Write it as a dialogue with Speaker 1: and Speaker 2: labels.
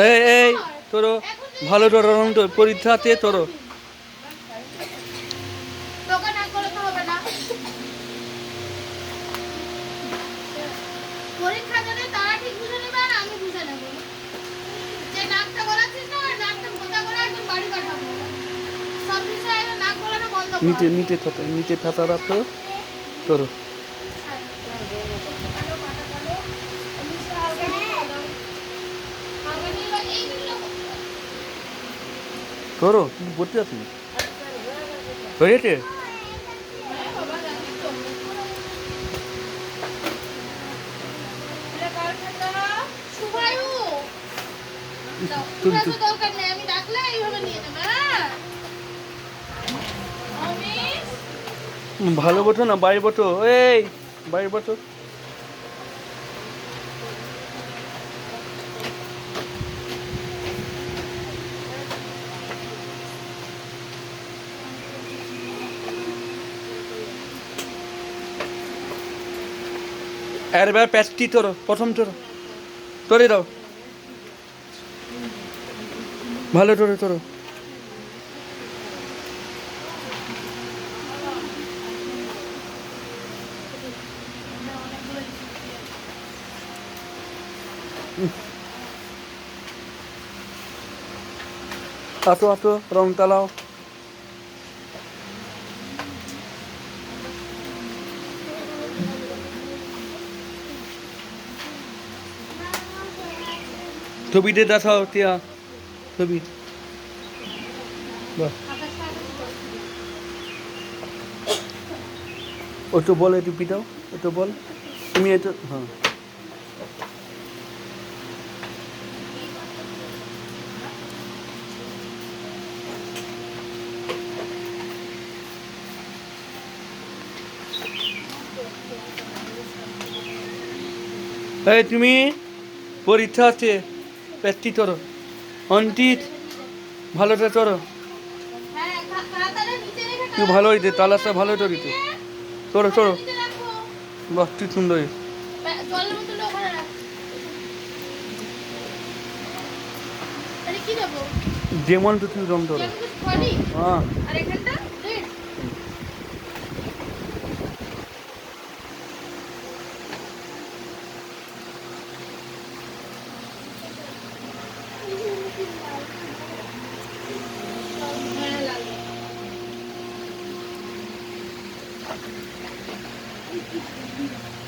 Speaker 1: এই এই তোর ভালো তোর পরীক্ষাতে তোর
Speaker 2: পরীক্ষা যদি তারা ঠিক বুঝে নেবে আর আমি বুঝে নেব যে নাকটা গলাচ্ছিস না নাকটা মোটা করে একদম বাড়ি কাটাবো সব বিষয়ে নাক গলানো বন্ধ কর
Speaker 1: নিচে থাকা রাখতো তোর তোর তুই বলতে আসবি হয়েছে ভালো বটো না বাইরে বটো এই বাইরে বটো এবার প্যাচটি তোর প্রথম তোরে দাও ভালো তোর আসো রং তালাও ছবিতে দেখাও টিয়া ছবি ও তো বল একটু পিটাও ও তো বল তুমি এটা হ্যাঁ এই তুমি পরীক্ষা আছে প্র্যাকটিস করো অন্টিত ভালোটা করো তুই ভালো হইতে তালাটা ভালো করিতে তোর বাহ তুই সুন্দর যেমন তো তুই রং তোর হ্যাঁ
Speaker 2: Thank you.